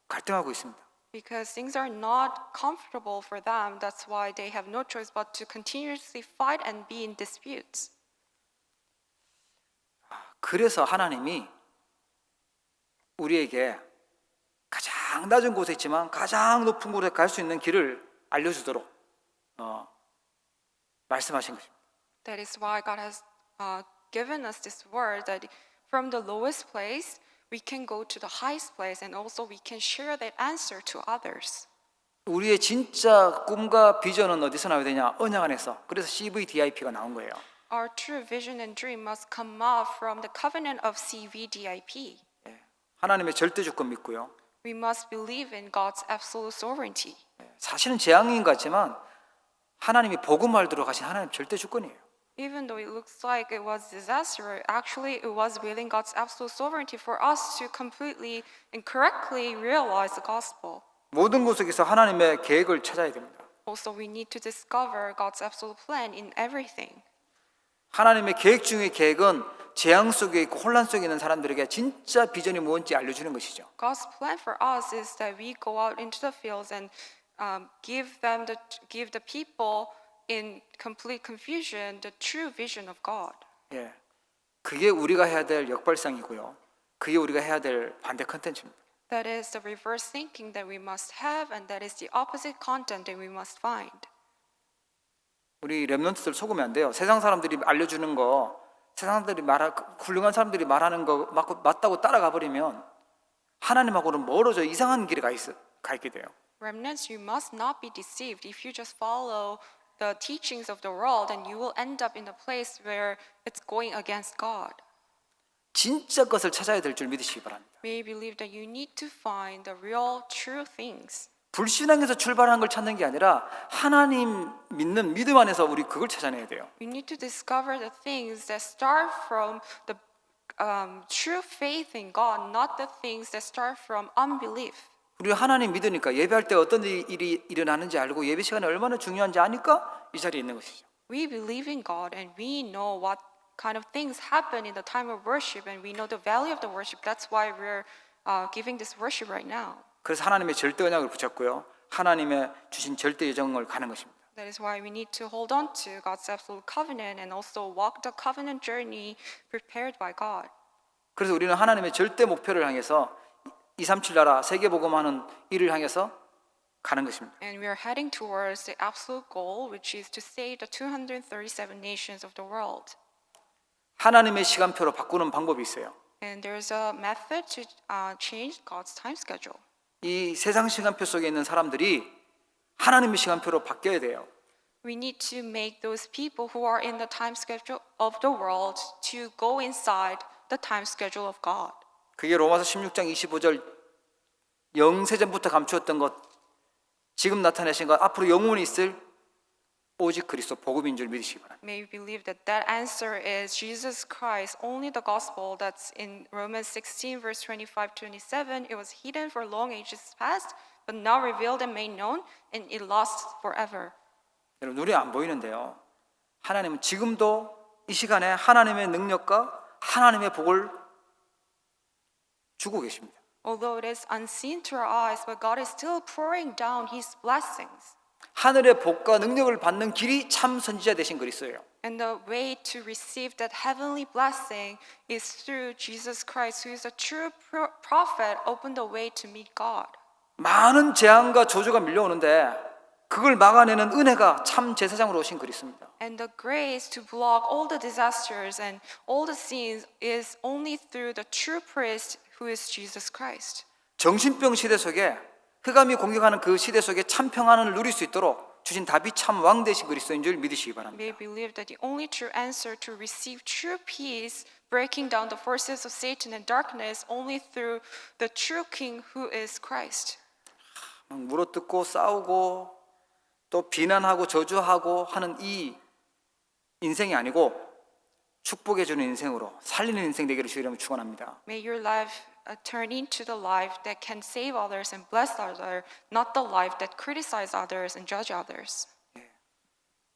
갈등하고 있습니다. Because things are not comfortable for them, that's why they have no choice but to continuously fight and be in disputes. 그래서 하나님이 우리에게 가장 낮은 곳에 있지만 가장 높은 곳에 갈 수 있는 길을 알려주도록 말씀하신 것입니다. That is why God has given us this word that from the lowest place we can go to the highest place, and also we can share that answer to others. 우리의 진짜 꿈과 비전은 어디서 나와야 되냐? 언약 안에서. 그래서 CVDIP가 나온 거예요. Our true vision and dream must come out from the covenant of CVDIP. 하나님의 절대 주권 믿고요. We must believe in God's absolute sovereignty. 사실은 재앙인 것 같지만 하나님이 복음을 들어가신 하나님 절대 주권이에요. Even though it looks like it was disaster, actually it was within God's absolute sovereignty for us to completely and correctly realize the gospel. 모든 곳 속에서 하나님의 계획을 찾아야 됩니다. Also, we need to discover God's absolute plan in everything. 하나님의 계획 중의 계획은 재앙 속에 있고 혼란 속에 있는 사람들에게 진짜 비전이 뭔지 알려주는 것이죠. God's plan for us is that we go out into the fields and give the people in complete confusion the true vision of God. 예, 그게 우리가 해야 될 역발상이고요. 그게 우리가 해야 될 반대 컨텐츠입니다. That is the reverse thinking that we must have, and that is the opposite content that we must find. 우리 렘넌트들 속으면 안 돼요. 세상 사람들이 알려주는 거, 훌륭한 사람들이 말하는 거 맞다고 따라가 버리면 하나님하고는 멀어져 이상한 길에 가 있게 돼요. Remnants, you must not be deceived. If you just follow the teachings of the world, then you will end up in a place where it's going against God. 진짜 것을 찾아야 될 줄 믿으시기 바랍니다. We believe that you need to find the real, true things. 불신앙에서 출발하는 걸 찾는 게 아니라 하나님 믿는 믿음 안에서 우리 그걸 찾아내야 돼요. We need to discover the things that start from the true faith in God, not the things that start from unbelief. 우리 하나님 믿으니까 예배할 때 어떤 일이 일어나는지 알고 예배 시간이 얼마나 중요한지 아니까 이 자리에 있는 것이죠. We believe in God and we know what kind of things happen in the time of worship, and we know the value of the worship. That's why we're giving this worship right now. 그래서 하나님의 절대 언약을 붙잡고요. 하나님의 주신 절대 예정을 가는 것입니다. That is why we need to hold on to God's absolute covenant and also walk the covenant journey prepared by God. 그래서 우리는 하나님의 절대 목표를 향해서 237 나라 세계 복음하는 일을 향해서 가는 것입니다. And we are heading towards the absolute goal, which is to save the 237 nations of the world. 하나님의 시간표로 바꾸는 방법이 있어요. And there's a method to change God's time schedule. 이 세상 시간표 속에 있는 사람들이 하나님의 시간표로 바뀌어야 돼요. We need to make those people who are in the time schedule of the world to go inside the time schedule of God. 그게 로마서 16장 25절 영세전부터 감추었던 것, 지금 나타내신 것, 앞으로 영원히 있을 오직 그리스도 복음인 줄 믿으시기 바랍니다. May we believe that that answer is Jesus Christ, only the gospel that's in Romans 16 verse 25-27. It was hidden for long ages past, but now revealed and made known, and it lasts forever. 여러분 눈에 안 보이는데요. 하나님은 지금도 이 시간에 하나님의 능력과 하나님의 복을 주고 계십니다. Although it is unseen to our eyes, but God is still pouring down His blessings. 하늘의 복과 능력을 받는 길이 참 선지자 되신 그리스도예요. And the way to receive that heavenly blessing is through Jesus Christ, who is a true prophet, opened the way to meet God. 많은 재앙과 저주가 밀려오는데 그걸 막아내는 은혜가 참 제사장으로 오신 그리스도입니다. And the grace to block all the disasters and all the sins is only through the true priest, who is Jesus Christ. 정신병 시대 속에 흑암이 공격하는 그 시대 속에 참 평안을 누릴 수 있도록 주신 답이 참 왕 되신 그리스도인 줄 믿으시기 바랍니다. May believe that the only true answer to receive true peace, breaking down the forces of Satan and darkness, only through the true King, who is Christ. 막 물어뜯고 싸우고 또 비난하고 저주하고 하는 이 인생이 아니고 축복해 주는 인생으로 살리는 인생 되기를 주의 이름으로 축원합니다. May your life turn into the life that can save others and bless others, not the life that criticize others and judge others.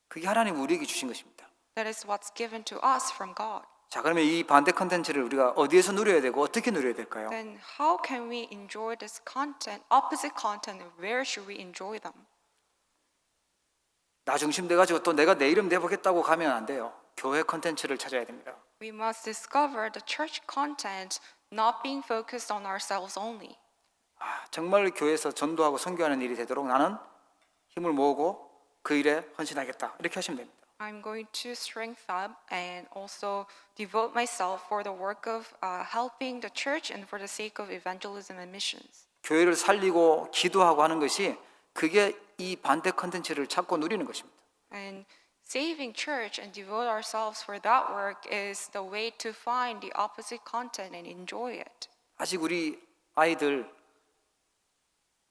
그게 하나님 우리에게 주신 것입니다. That is what's given to us from God. 자, 그러면 이 반대 컨텐츠를 우리가 어디에서 누려야 되고 어떻게 누려야 될까요? Then how can we enjoy this content, opposite content, and where should we enjoy them? 나 중심 돼 가지고 또 내가 내 이름 내보겠다고 가면 안 돼요. 교회 컨텐츠를 찾아야 됩니다. We must discover the church content, not being focused on ourselves only. 정말 교회에서 전도하고 선교하는 일이 되도록 나는 힘을 모으고 그 일에 헌신하겠다. 이렇게 하시면 됩니다. I'm going to strengthen up and also devote myself for the work of helping the church and for the sake of evangelism and missions. 교회를 살리고 기도하고 하는 것이 그게 이 반대 컨텐츠를 찾고 누리는 것입니다. And saving church and devote ourselves for that work is the way to find the opposite content and enjoy it. 아직 우리 아이들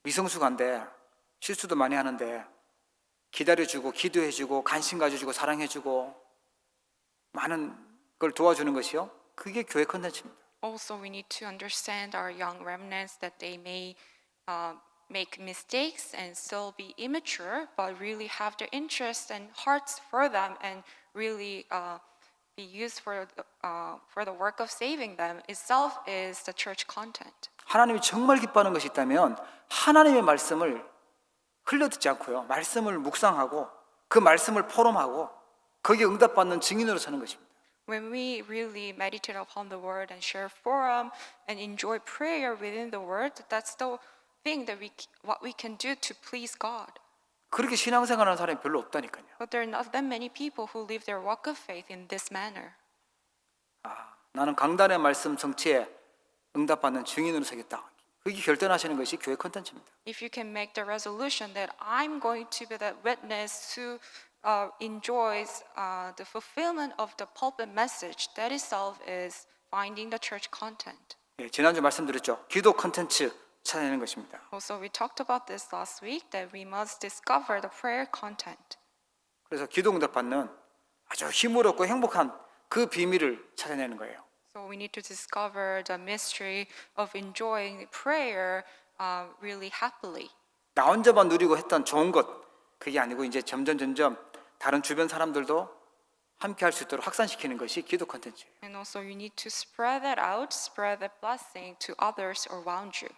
미성숙한데 실수도 많이 하는데 기다려주고 기도해주고 관심 가져주고 사랑해주고 많은 걸 도와주는 것이요. 그게 교회 컨텐츠입니다. Also, we need to understand our young remnants that they may make mistakes and still be immature, but really have their interests and hearts for them and really be used for the work of saving them itself is the church content. 하나님이 정말 기뻐하는 것이 있다면 하나님의 말씀을 흘려듣지 않고요. 말씀을 묵상하고 그 말씀을 포럼하고 거기에 응답받는 증인으로 사는 것입니다. When we really meditate upon the word and share forum and enjoy prayer within the word, that's the thing that what we can do to please God. 그렇게 신앙생활하는 사람이 별로 없다니까요. But there are not that many people who live their walk of faith in this manner. 나는 강단의 말씀 성취에 응답받는 증인으로 서겠다. 그게 결단하시는 것이 교회 컨텐츠입니다. If you can make the resolution that I'm going to be that witness who enjoys the fulfillment of the pulpit message, that itself is finding the church content. 지난주 말씀드렸죠. 기도 컨텐츠 찾아내는 것입니다. Also, we talked about this last week that we must discover the prayer content. 그래서 기도 응답받는 아주 힘을 얻고 행복한 그 비밀을 찾아내는 거예요. So we need to discover the mystery of enjoying prayer really happily. 나 혼자만 누리고 했던 좋은 것 그게 아니고 이제 점점 다른 주변 사람들도 함께 할 수 있도록 확산시키는 것이 기도 컨텐츠예요. And also you need to spread that out, spread that blessing to others around you.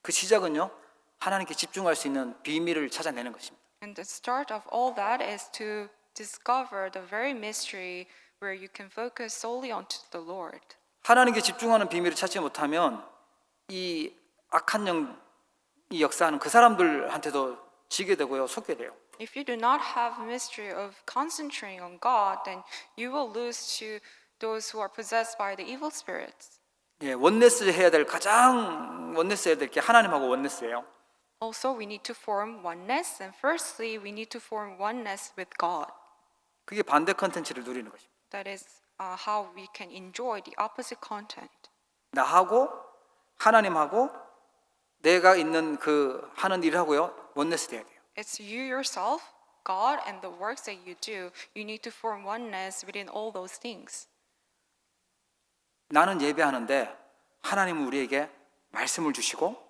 그 시작은요. 하나님께 집중할 수 있는 비밀을 찾아내는 것입니다. And the start of all that is to discover the very mystery where you can focus solely on the Lord. 하나님께 집중하는 비밀을 찾지 못하면 이 악한 영이 역사하는 그 사람들한테도 지게 되고요. 속게 돼요. If you do not have mystery of concentrating on God, then you will lose to those who are possessed by the evil spirits. 원네스 해야 될 가장 원네스 해야 될 게 하나님하고 원네스예요. Also, we need to form oneness, and firstly, we need to form oneness with God. 그게 반대 컨텐츠를 누리는 것입니다. That is how we can enjoy the opposite content. 나하고 하나님하고 내가 있는 그 하는 일하고요. 원네스 돼야 돼요. It's you yourself, God, and the works that you do. You need to form oneness within all those things. 나는 예배하는데 하나님은 우리에게 말씀을 주시고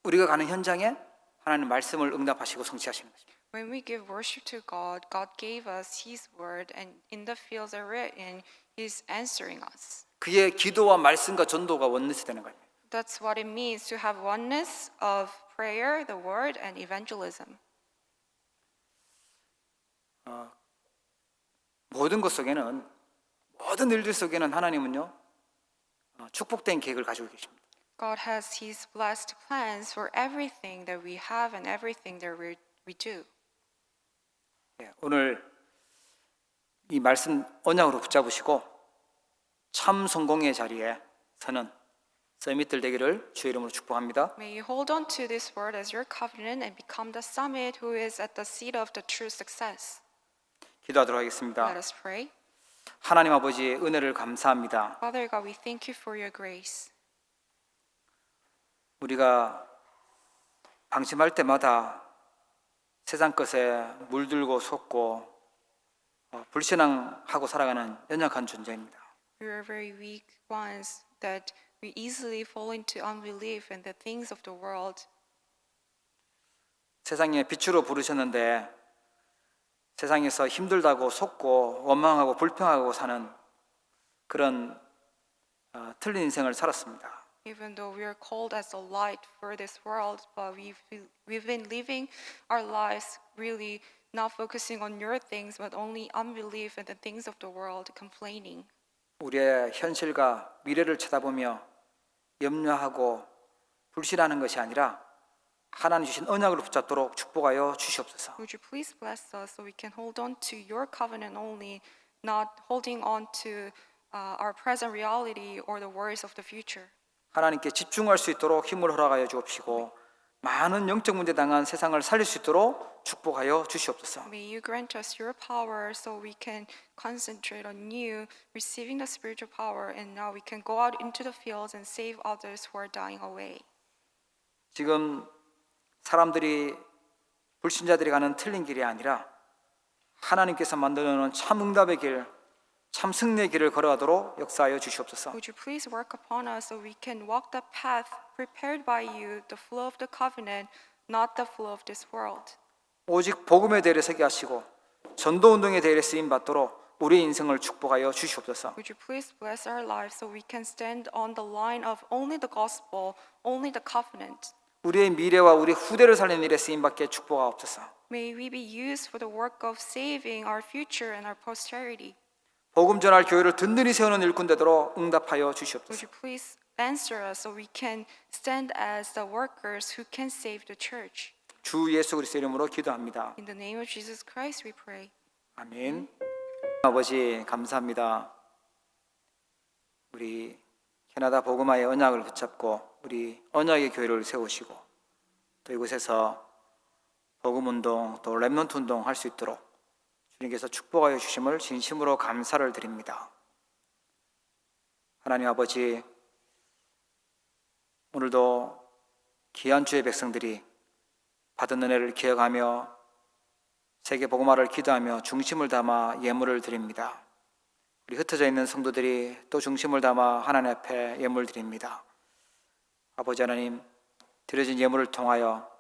우리가 가는 현장에 하나님 말씀을 응답하시고 성취하시는 것입니다. When we give worship to God, God gave us His word, and in the fields that we're in, He's answering us. 그의 기도와 말씀과 전도가 원네스 되는 거예요. That's what it means to have oneness of prayer, the word, and evangelism. 모든 것 속에는 모든 일들 속에는 하나님은요 축복된 계획을 가지고 계십니다. God has His blessed plans for everything that we have and everything that we do. 오늘 이 말씀 언약으로 붙잡으시고 참 성공의 자리에 서는 서밋들 되기를 주의 이름으로 축복합니다. May you hold on to this word as your covenant and become the summit who is at the seat of the true success. 기도하도록 하겠습니다. Let us pray. 하나님 아버지 은혜를 감사합니다. Father God, we thank you for your grace. 우리가 방심할 때마다 세상 것에 물들고 속고 불신앙하고 살아가는 연약한 존재입니다. We are very weak ones that we easily fall into unbelief in the things of the world. 세상에 빛으로 부르셨는데 세상에서 힘들다고 속고 원망하고 불평하고 사는 그런 틀린 인생을 살았습니다. Even though we are called as a light for this world, but we've been living our lives really not focusing on your things, but only unbelief and the things of the world, complaining. 우리의 현실과 미래를 쳐다보며 염려하고 불신하는 것이 아니라 하나님 주신 언약을 붙잡도록 축복하여 주시옵소서. Would you please bless us so we can hold on to your covenant only, not holding on to our present reality or the worries of the future. 하나님께 집중할 수 있도록 힘을 허락하여 주옵시고 많은 영적 문제 당한 세상을 살릴 수 있도록 축복하여 주시옵소서. May you grant us your power so we can concentrate on you, receiving the spiritual power, and now we can go out into the fields and save others who are dying away. 지금 사람들이 불신자들이 가는 틀린 길이 아니라 하나님께서 만들어 놓은 참 응답의 길, 참 승리의 길을 걸어가도록 역사하여 주시옵소서. Would you please work upon us so we can walk the path prepared by you, the flow of the covenant, not the flow of this world. 오직 복음의 대열에 서게 하시고 전도 운동의 대열에 쓰임 받도록 우리의 인생을 축복하여 주시옵소서. Would you please bless our lives so we can stand on the line of only the gospel, only the covenant. 우리의 미래와 우리 후대를 살리는 일에 쓰임 받게 축복하옵소서. May we be used for the work of saving our future and our posterity. 복음 전할 교회를 든든히 세우는 일꾼 되도록 응답하여 Would 주시옵소서. you please answer us so we can stand as the workers who can save the church. 주 예수 그리스도 이름으로 기도합니다. In the name of Jesus Christ we pray. 아멘. 아버지 감사합니다. 우리 캐나다 복음화의 언약을 붙잡고 우리 언약의 교회를 세우시고 또 이곳에서 복음 운동 또 렘넌트 운동 할 수 있도록 주님께서 축복하여 주심을 진심으로 감사를 드립니다. 하나님 아버지, 오늘도 귀한 주의 백성들이 받은 은혜를 기억하며 세계 복음화를 기도하며 중심을 담아 예물을 드립니다. 우리 흩어져 있는 성도들이 또 중심을 담아 하나님 앞에 예물 드립니다. 아버지 하나님, 드려진 예물을 통하여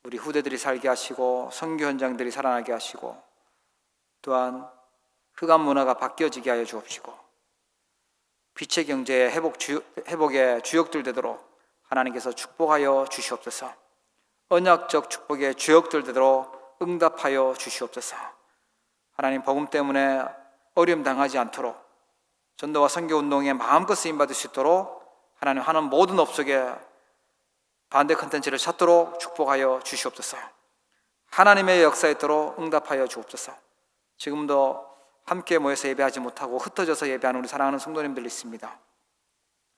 우리 후대들이 살게 하시고 선교 현장들이 살아나게 하시고 또한 흑암 문화가 바뀌어지게 하여 주옵시고 빛의 경제의 회복의 주역들 되도록 하나님께서 축복하여 주시옵소서. 언약적 축복의 주역들 되도록 응답하여 주시옵소서. 하나님 복음 때문에 어려움 당하지 않도록 전도와 선교 운동에 마음껏 쓰임 받을 수 있도록 하나님 하는 모든 업속에 반대 컨텐츠를 찾도록 축복하여 주시옵소서. 하나님의 역사에 있도록 응답하여 주옵소서. 지금도 함께 모여서 예배하지 못하고 흩어져서 예배하는 우리 사랑하는 성도님들 있습니다.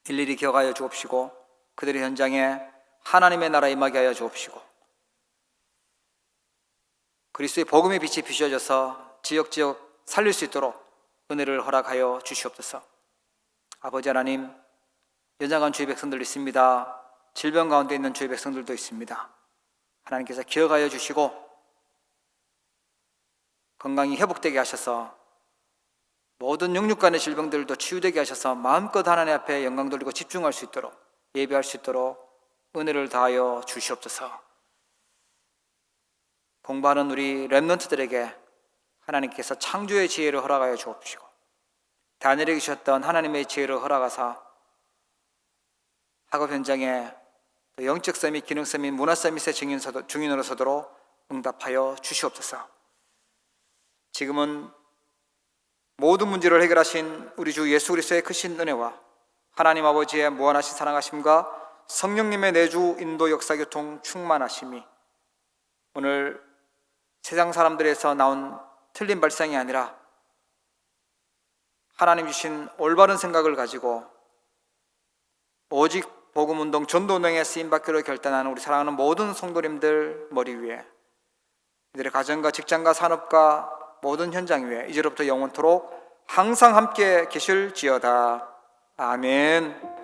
일일이 기억하여 주옵시고 그들의 현장에 하나님의 나라 임하게 하여 주옵시고 그리스도의 복음의 빛이 비춰져서 지역지역 살릴 수 있도록 은혜를 허락하여 주시옵소서. 아버지 하나님, 연약한 주의 백성들 있습니다. 질병 가운데 있는 주의 백성들도 있습니다. 하나님께서 기억하여 주시고 건강이 회복되게 하셔서 모든 영육간의 질병들도 치유되게 하셔서 마음껏 하나님 앞에 영광 돌리고 집중할 수 있도록 예배할 수 있도록 은혜를 다하여 주시옵소서. 공부하는 우리 렘넌트들에게 하나님께서 창조의 지혜를 허락하여 주옵시고 다니엘에게 주셨던 하나님의 지혜를 허락하사 학업 현장에 영적 서밋, 기능 서밋, 문화 서밋의 증인으로 서도록 응답하여 주시옵소서. 지금은 모든 문제를 해결하신 우리 주 예수 그리스도의 크신 은혜와 하나님 아버지의 무한하신 사랑하심과 성령님의 내주 인도 역사 교통 충만하심이 오늘 세상 사람들에서 나온 틀린 발상이 아니라 하나님 주신 올바른 생각을 가지고 오직 복음운동 전도운동에 쓰임받기로 결단하는 우리 사랑하는 모든 성도님들 머리 위에 이들의 가정과 직장과 산업과 모든 현장 위에 이제로부터 영원토록 항상 함께 계실지어다. 아멘.